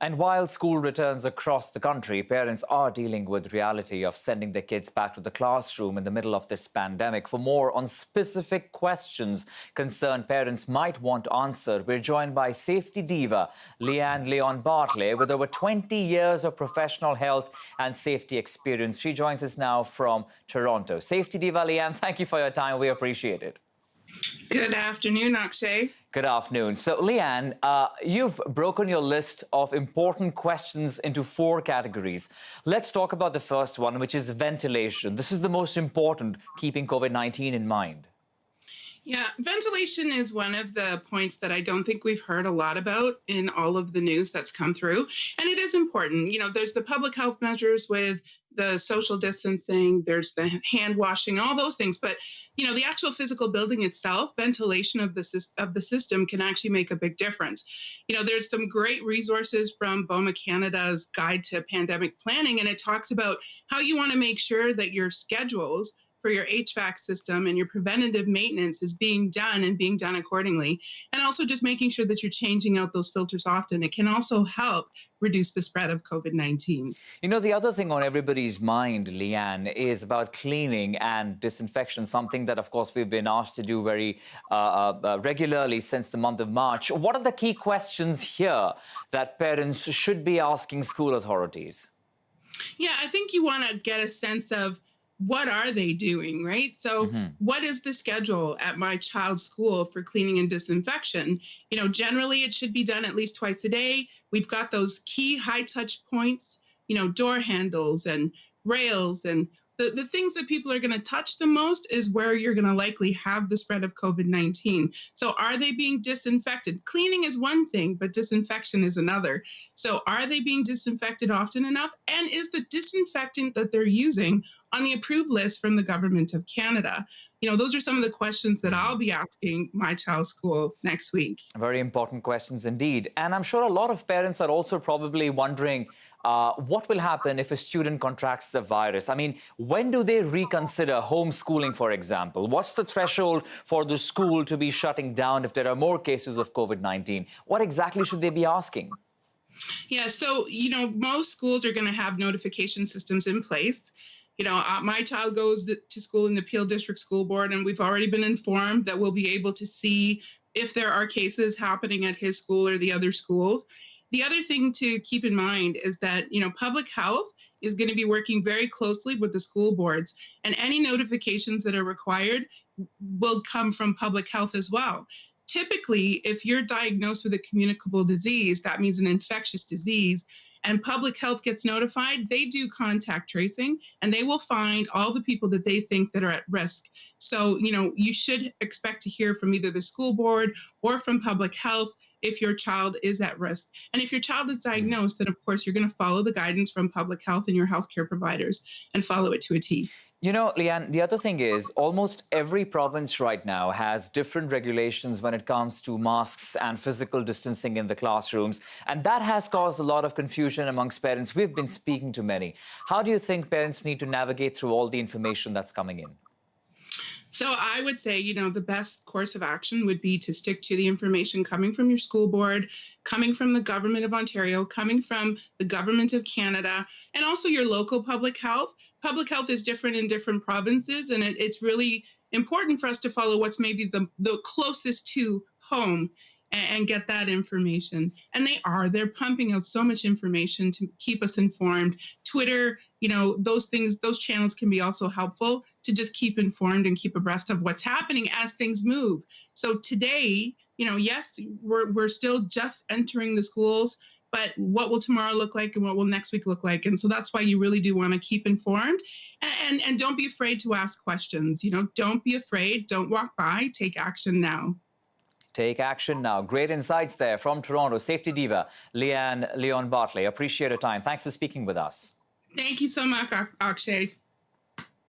And while school returns across the country, parents are dealing with the reality of sending their kids back to the classroom in the middle of this pandemic. For more on specific questions concerned parents might want answered, we're joined by safety diva Lee-Anne Lyon-Bartley with over 20 years of professional health and safety experience. She joins us now from Toronto. Safety diva Lee-Anne, thank you for your time. We appreciate it. Good afternoon, Akshay. Good afternoon. So, Lee-Anne, you've broken your list of important questions into 4 categories. Let's talk about the first one, which is ventilation. This is the most important, keeping COVID-19 in mind. Yeah, ventilation is one of the points that I don't think we've heard a lot about in all of the news that's come through. And it is important. You know, there's the public health measures with the social distancing, there's the hand washing, all those things. But, you know, the actual physical building itself, ventilation of the system can actually make a big difference. You know, there's some great resources from BOMA Canada's Guide to Pandemic Planning, and it talks about how you want to make sure that your schedules for your HVAC system and your preventative maintenance is being done and being done accordingly. And also just making sure that you're changing out those filters often. It can also help reduce the spread of COVID-19. You know, the other thing on everybody's mind, Lee-Anne, is about cleaning and disinfection, something that, of course, we've been asked to do very regularly since the month of March. What are the key questions here that parents should be asking school authorities? Yeah, I think you want to get a sense of what are they doing, right? So what is the schedule at my child's school for cleaning and disinfection? You know, generally it should be done at least twice a day. We've got those key high touch points, you know, door handles and rails, and the things that people are going to touch the most is where you're going to likely have the spread of COVID-19. So are they being disinfected? Cleaning is one thing, but disinfection is another. So are they being disinfected often enough? And is the disinfectant that they're using on the approved list from the Government of Canada? You know, those are some of the questions that I'll be asking my child's school next week. Very important questions indeed. And I'm sure a lot of parents are also probably wondering what will happen if a student contracts the virus. I mean, when do they reconsider homeschooling, for example? What's the threshold for the school to be shutting down if there are more cases of COVID-19? What exactly should they be asking? Yeah, so, you know, most schools are going to have notification systems in place. You know, my child goes to school in the Peel District School Board, and we've already been informed that we'll be able to see if there are cases happening at his school or the other schools. The other thing to keep in mind is that, you know, public health is going to be working very closely with the school boards, and any notifications that are required will come from public health as well. Typically, if you're diagnosed with a communicable disease, that means an infectious disease, and public health gets notified, they do contact tracing, and they will find all the people that they think that are at risk. So, you know, you should expect to hear from either the school board or from public health if your child is at risk. And if your child is diagnosed, then of course you're going to follow the guidance from public health and your healthcare providers and follow it to a T. You know, Lee-Anne, the other thing is almost every province right now has different regulations when it comes to masks and physical distancing in the classrooms. And that has caused a lot of confusion amongst parents. We've been speaking to many. How do you think parents need to navigate through all the information that's coming in? So I would say, you know, the best course of action would be to stick to the information coming from your school board, coming from the Government of Ontario, coming from the Government of Canada, and also your local public health. Public health is different in different provinces, and it's really important for us to follow what's maybe the closest to home and get that information. And they're pumping out so much information to keep us informed. Twitter, you know, those things, those channels can be also helpful to just keep informed and keep abreast of what's happening as things move. So today, you know, yes, we're still just entering the schools, but what will tomorrow look like and what will next week look like? And so that's why you really do want to keep informed and don't be afraid to ask questions. You know, don't be afraid, don't walk by, take action now. Take action now. Great insights there from Toronto. Safety diva Lee-Anne Lyon-Bartley. Appreciate your time. Thanks for speaking with us. Thank you so much, Akshay.